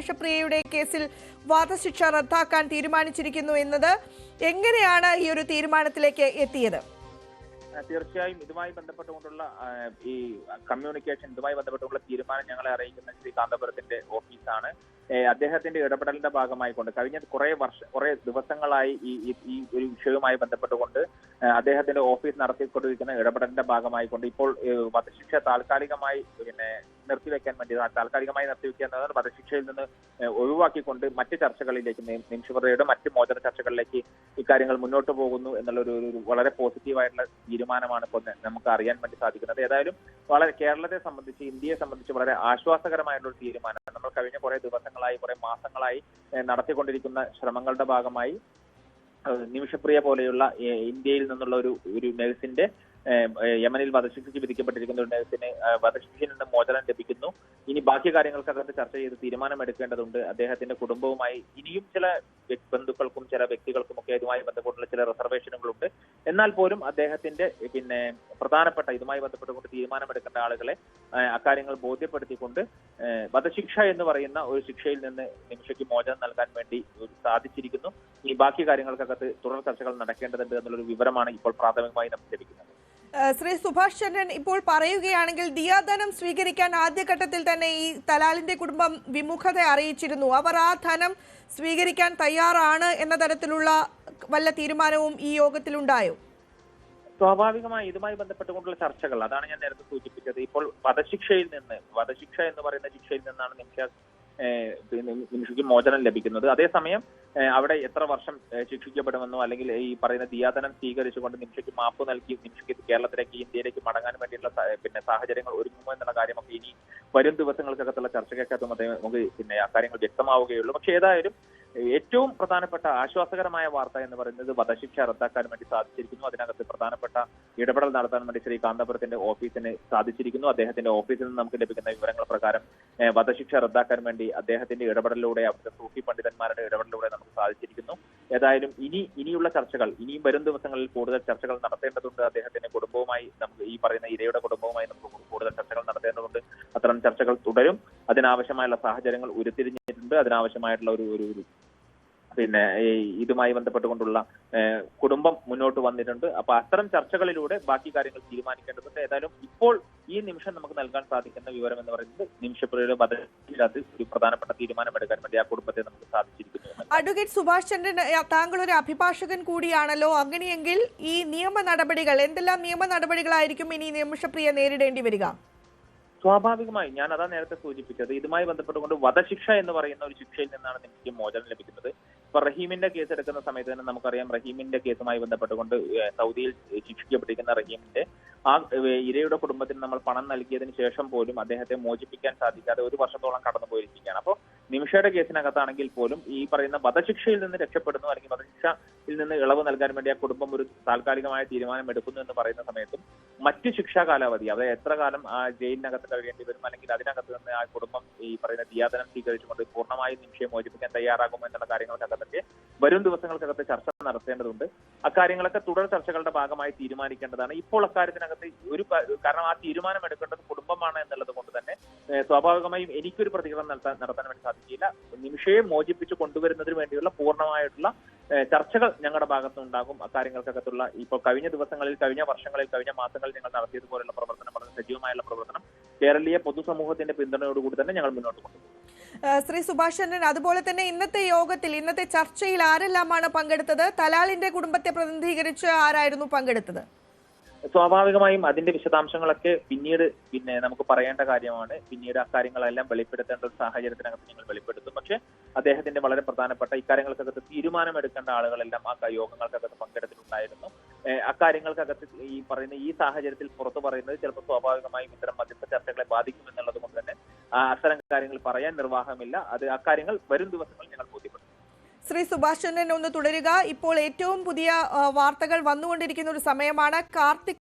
നിമിഷപ്രിയയുടെ കേസിൽ വധശിക്ഷ റദ്ദാക്കാൻ തീരുമാനിച്ചിരിക്കുന്നു എന്നത് എങ്ങനെയാണ് ഈ ഒരു തീരുമാനത്തിലേക്ക് എത്തിയത്? തീർച്ചയായും ഇതുമായി ബന്ധപ്പെട്ടുകൊണ്ടുള്ള ഈ കമ്മ്യൂണിക്കേഷൻ, ഇതുമായി ബന്ധപ്പെട്ടുള്ള തീരുമാനം ഞങ്ങളെ അറിയിക്കുന്ന ശ്രീ കാന്തപുരത്തിന്റെ ഓഫീസാണ്. അദ്ദേഹത്തിന്റെ ഇടപെടലിന്റെ ഭാഗമായിക്കൊണ്ട് കഴിഞ്ഞ കുറെ ദിവസങ്ങളായി ഈ ഒരു വിഷയവുമായി ബന്ധപ്പെട്ടുകൊണ്ട് അദ്ദേഹത്തിന്റെ ഓഫീസ് നടത്തിക്കൊണ്ടിരിക്കുന്ന ഇടപെടലിന്റെ ഭാഗമായിക്കൊണ്ട് ഇപ്പോൾ വധശിക്ഷ താൽക്കാലികമായി നിർത്തിവെക്കാൻ വേണ്ടി നിർത്തിവെക്കുക വധശിക്ഷയിൽ നിന്ന് ഒഴിവാക്കിക്കൊണ്ട് മറ്റ് ചർച്ചകളിലേക്ക്, നിമിഷപ്രിയയുടെ മറ്റ് മോചന ചർച്ചകളിലേക്ക് ഇക്കാര്യങ്ങൾ മുന്നോട്ട് പോകുന്നു എന്നുള്ള ഒരു വളരെ പോസിറ്റീവായിട്ടുള്ള തീരുമാനമാണ് ഇപ്പോൾ നമുക്ക് അറിയാൻ വേണ്ടി സാധിക്കുന്നത്. ഏതായാലും കേരളത്തെ സംബന്ധിച്ച്, ഇന്ത്യയെ സംബന്ധിച്ച് വളരെ ആശ്വാസകരമായിട്ടുള്ള ഒരു തീരുമാനം. നമ്മൾ കഴിഞ്ഞ കുറെ ദിവസങ്ങളായി, കുറെ മാസങ്ങളായി നടത്തിക്കൊണ്ടിരിക്കുന്ന ശ്രമങ്ങളുടെ ഭാഗമായി നിമിഷപ്രിയ പോലെയുള്ള ഇന്ത്യയിൽ നിന്നുള്ള ഒരു നഴ്സിന്റെ യമനിൽ വധശിക്ഷയ്ക്ക് വിധിക്കപ്പെട്ടിരിക്കുന്ന ഒരു നഴ്സിന് വധശിക്ഷയിൽ നിന്ന് മോചനം ലഭിക്കുന്നു. ഇനി ബാക്കി കാര്യങ്ങൾക്കകത്ത് ചർച്ച ചെയ്ത് തീരുമാനമെടുക്കേണ്ടതുണ്ട്. അദ്ദേഹത്തിന്റെ കുടുംബവുമായി ഇനിയും ചില ബന്ധുക്കൾക്കും ചില വ്യക്തികൾക്കും ഒക്കെ ഇതുമായി ബന്ധപ്പെട്ടുള്ള ചില റിസർവേഷനുകളുണ്ട്. എന്നാൽ പോലും അദ്ദേഹത്തിന്റെ പ്രധാനപ്പെട്ട ഇതുമായി ബന്ധപ്പെട്ടുകൊണ്ട് തീരുമാനമെടുക്കേണ്ട ആളുകളെ അക്കാര്യങ്ങൾ ബോധ്യപ്പെടുത്തിക്കൊണ്ട് വധശിക്ഷ എന്ന് പറയുന്ന ഒരു ശിക്ഷയിൽ നിന്ന് നിമിഷയ്ക്ക് മോചനം നൽകാൻ വേണ്ടി സാധിച്ചിരിക്കുന്നു. ഈ ബാക്കി കാര്യങ്ങൾക്കകത്ത് തുടർ ചർച്ചകൾ നടക്കേണ്ടതുണ്ട് എന്നുള്ളൊരു വിവരമാണ് ഇപ്പോൾ പ്രാഥമികമായി നമുക്ക് ലഭിക്കുന്നത്. ശ്രീ സുഭാഷ് ചന്ദ്രൻ ഇപ്പോൾ പറയുകയാണെങ്കിൽ ദിയാധനം സ്വീകരിക്കാൻ ആദ്യഘട്ടത്തിൽ തന്നെ ഈ തലാലിന്റെ കുടുംബം വിമുഖത അറിയിച്ചിരുന്നു. അവർ ആ ധനം സ്വീകരിക്കാൻ തയ്യാറാണ് എന്ന തരത്തിലുള്ള വല്ല തീരുമാനവും ഈ യോഗത്തിലുണ്ടായോ? സ്വാഭാവികമായി ഇതുമായി ബന്ധപ്പെട്ടുകൊണ്ടുള്ള ചർച്ചകൾ, അതാണ് ഞാൻ നേരത്തെ സൂചിപ്പിച്ചത്. ഇപ്പോൾ വധശിക്ഷ എന്ന് പറയുന്ന ശിക്ഷയിൽ നിന്നാണ് നിമിഷയ്ക്ക് മോചനം ലഭിക്കുന്നത്. അതേസമയം അവിടെ എത്ര വർഷം ശിക്ഷിക്കപ്പെടുമെന്നോ അല്ലെങ്കിൽ ഈ പറയുന്ന ദിയാധനം സ്വീകരിച്ചുകൊണ്ട് നിമിഷയ്ക്ക് മാപ്പ് നൽകി നിമിഷയ്ക്ക് കേരളത്തിലേക്ക്, ഇന്ത്യയിലേക്ക് മടങ്ങാൻ വേണ്ടിയിട്ടുള്ള സാഹചര്യങ്ങൾ ഒരുങ്ങുമോ എന്നുള്ള കാര്യമൊക്കെ ഇനി വരും ദിവസങ്ങൾക്കകത്തുള്ള ചർച്ചയ്ക്കകത്തും നമുക്ക് അക്കാര്യങ്ങൾ വ്യക്തമാവുകയുള്ളൂ. പക്ഷെ ഏതായാലും ഏറ്റവും പ്രധാനപ്പെട്ട ആശ്വാസകരമായ വാർത്ത എന്ന് പറയുന്നത് വധശിക്ഷ റദ്ദാക്കാൻ വേണ്ടി സാധിച്ചിരിക്കുന്നു. അതിനകത്ത് പ്രധാനപ്പെട്ട ഇടപെടൽ നടത്താൻ വേണ്ടി ശ്രീ കാന്തപുരത്തിന്റെ ഓഫീസിന് സാധിച്ചിരിക്കുന്നു. അദ്ദേഹത്തിന്റെ ഓഫീസിൽ നിന്ന് നമുക്ക് ലഭിക്കുന്ന വിവരങ്ങൾ പ്രകാരം വധശിക്ഷ റദ്ദാക്കാൻ വേണ്ടി അദ്ദേഹത്തിന്റെ ഇടപെടലിലൂടെ, അവിടുത്തെ സൂഫി പണ്ഡിതന്മാരുടെ ഇടപെടലിലൂടെ നമുക്ക് സാധിച്ചിരിക്കുന്നു. ഏതായാലും ഇനിയുള്ള ചർച്ചകൾ, ഇനിയും വരും ദിവസങ്ങളിൽ കൂടുതൽ ചർച്ചകൾ നടത്തേണ്ടതുണ്ട്. അദ്ദേഹത്തിന്റെ കുടുംബവുമായി, നമുക്ക് ഈ പറയുന്ന ഇരയുടെ കുടുംബവുമായി നമുക്ക് കൂടുതൽ ചർച്ചകൾ നടത്തേണ്ടതുണ്ട്. അത്തരം ചർച്ചകൾ തുടരും. അതിനാവശ്യമായുള്ള സാഹചര്യങ്ങൾ ഉരുത്തിരിഞ്ഞിട്ടുണ്ട്. അതിനാവശ്യമായിട്ടുള്ള ഒരു ഇതുമായി ബന്ധപ്പെട്ടുകൊണ്ടുള്ള കുടുംബം മുന്നോട്ട് വന്നിട്ടുണ്ട്. അപ്പൊ അത്തരം ചർച്ചകളിലൂടെ ബാക്കി കാര്യങ്ങൾ തീരുമാനിക്കേണ്ടതുണ്ട്. ഏതായാലും ഇപ്പോൾ ഈ നിമിഷം നമുക്ക് നൽകാൻ സാധിക്കുന്ന വിവരം എന്ന് പറയുന്നത് നിമിഷപ്രിയയുടെ വധശിക്ഷയിലത് ഒരു പ്രധാനപ്പെട്ട തീരുമാനമെടുക്കാൻ വേണ്ടി ആ കുടുംബത്തെ നമുക്ക് സാധിച്ചിരിക്കുന്നു. അഡ്വക്കേറ്റ് സുഭാഷ് ചന്ദ്രൻ, താങ്കൾ ഒരു അഭിഭാഷകൻ കൂടിയാണല്ലോ. അങ്ങനെയെങ്കിൽ ഈ നിയമ നടപടികൾ, എന്തെല്ലാം നിയമ നടപടികളായിരിക്കും ഇനി നിമിഷപ്രിയ നേരിടേണ്ടി വരിക? സ്വാഭാവികമായി ഞാൻ അതാ നേരത്തെ സൂചിപ്പിച്ചത്. ഇതുമായി ബന്ധപ്പെട്ടുകൊണ്ട് വധശിക്ഷ എന്ന് പറയുന്ന ഒരു ശിക്ഷയിൽ നിന്നാണ് നിമിഷയ്ക്ക് മോചനം ലഭിക്കുന്നത്. ഇപ്പൊ റഹീമിന്റെ കേസ് എടുക്കുന്ന സമയത്ത് തന്നെ നമുക്കറിയാം, റഹീമിന്റെ കേസുമായി ബന്ധപ്പെട്ടുകൊണ്ട് സൗദിയിൽ ശിക്ഷിക്കപ്പെട്ടിരിക്കുന്ന റഹീമിന്റെ ആ ഇരയുടെ കുടുംബത്തിന് നമ്മൾ പണം നൽകിയതിനു ശേഷം പോലും അദ്ദേഹത്തെ മോചിപ്പിക്കാൻ സാധിക്കാതെ 1 വർഷത്തോളം കടന്നു പോയിരിക്കുകയാണ്. അപ്പോൾ നിമിഷയുടെ കേസിനകത്താണെങ്കിൽ പോലും ഈ പറയുന്ന വധശിക്ഷയിൽ നിന്ന് രക്ഷപ്പെടുന്നു, അല്ലെങ്കിൽ വധശിക്ഷയിൽ നിന്ന് ഇളവ് നൽകാൻ വേണ്ടി ആ കുടുംബം ഒരു താൽക്കാലികമായ തീരുമാനം എടുക്കുന്നു എന്ന് പറയുന്ന സമയത്തും മറ്റ് ശിക്ഷാ കാലാവധി, അത് എത്ര കാലം ആ ജയിലിനകത്ത് കഴിയേണ്ടി വരും, അല്ലെങ്കിൽ അതിനകത്ത് നിന്ന് ആ കുടുംബം ഈ പറയുന്ന ദിയാധനം സ്വീകരിച്ചുകൊണ്ട് പൂർണ്ണമായും നിമിഷയെ മോചിപ്പിക്കാൻ തയ്യാറാകുമോ എന്നുള്ള കാര്യങ്ങൾക്കകത്തൊക്കെ വരും ദിവസങ്ങൾക്കകത്ത് ചർച്ച നടത്തേണ്ടതുണ്ട്. അക്കാര്യങ്ങളൊക്കെ തുടർ ചർച്ചകളുടെ ഭാഗമായി തീരുമാനിക്കേണ്ടതാണ്. ഇപ്പോൾ അക്കാര്യത്തിനകത്ത് കാരണം ആ തീരുമാനം എടുക്കേണ്ടത് കുടുംബമാണ് എന്നുള്ളത് കൊണ്ട് തന്നെ സ്വാഭാവികമായും എനിക്കൊരു പ്രതികരണം നടത്താൻ വേണ്ടി സാധിക്കില്ല. നിമിഷയെ മോചിപ്പിച്ച് കൊണ്ടുവരുന്നതിന് വേണ്ടിയുള്ള പൂർണ്ണമായിട്ടുള്ള ചർച്ചകൾ ഞങ്ങളുടെ ഭാഗത്തുനിന്നുണ്ടാകും. അക്കാര്യങ്ങൾക്കകത്തുള്ള ഇപ്പോൾ കഴിഞ്ഞ ദിവസങ്ങളിൽ, കഴിഞ്ഞ വർഷങ്ങളിൽ, കഴിഞ്ഞ മാസങ്ങളിൽ ഞങ്ങൾ നടത്തിയതുപോലുള്ള പ്രവർത്തനം, വളരെ സജീവമായുള്ള പ്രവർത്തനം കേരളീയ പൊതുസമൂഹത്തിന്റെ പിന്തുണയോടുകൂടി തന്നെ ഞങ്ങൾ മുന്നോട്ട് കൊണ്ടുപോകും. ശ്രീ സുഭാഷ് ചന്ദ്രൻ, അതുപോലെ തന്നെ ഇന്നത്തെ ചർച്ചയിൽ ആരെല്ലാമാണ് പങ്കെടുത്തത്? തലാലിന്റെ കുടുംബത്തെ പ്രതിനിധീകരിച്ച് ആരായിരുന്നു പങ്കെടുത്തത്? സ്വാഭാവികമായും അതിന്റെ വിശദാംശങ്ങളൊക്കെ പിന്നീട് നമുക്ക് പറയേണ്ട കാര്യമാണ്. പിന്നീട് അക്കാര്യങ്ങളെല്ലാം വെളിപ്പെടുത്തേണ്ട ഒരു സാഹചര്യത്തിനകത്ത് ഞങ്ങൾ വെളിപ്പെടുത്തും. പക്ഷെ അദ്ദേഹത്തിന്റെ വളരെ പ്രധാനപ്പെട്ട ഇക്കാര്യങ്ങൾക്കകത്ത് തീരുമാനമെടുക്കേണ്ട ആളുകളെല്ലാം ആ യോഗങ്ങൾക്കകത്ത് പങ്കെടുത്തിട്ടുണ്ടായിരുന്നു. അക്കാര്യങ്ങൾക്കകത്ത് ഈ പറയുന്ന ഈ സാഹചര്യത്തിൽ പുറത്തു പറയുന്നത് ചിലപ്പോൾ സ്വാഭാവികമായും ഇത്തരം മധ്യസ്ഥ ചർച്ചകളെ ബാധിക്കും എന്നുള്ളത് കൊണ്ട് തന്നെ അത്തരം കാര്യങ്ങൾ പറയാൻ നിർവാഹമില്ല. അക്കാര്യങ്ങൾ വരും ദിവസങ്ങളിൽ ഞങ്ങൾ ബോധ്യപ്പെടുത്തും. ശ്രീ സുഭാഷ് ചന്ദ്രൻ, ഒന്ന് തുടരുക. ഇപ്പോൾ ഏറ്റവും പുതിയ വാർത്തകൾ വന്നുകൊണ്ടിരിക്കുന്ന ഒരു സമയമാണ്. കാർത്തിക്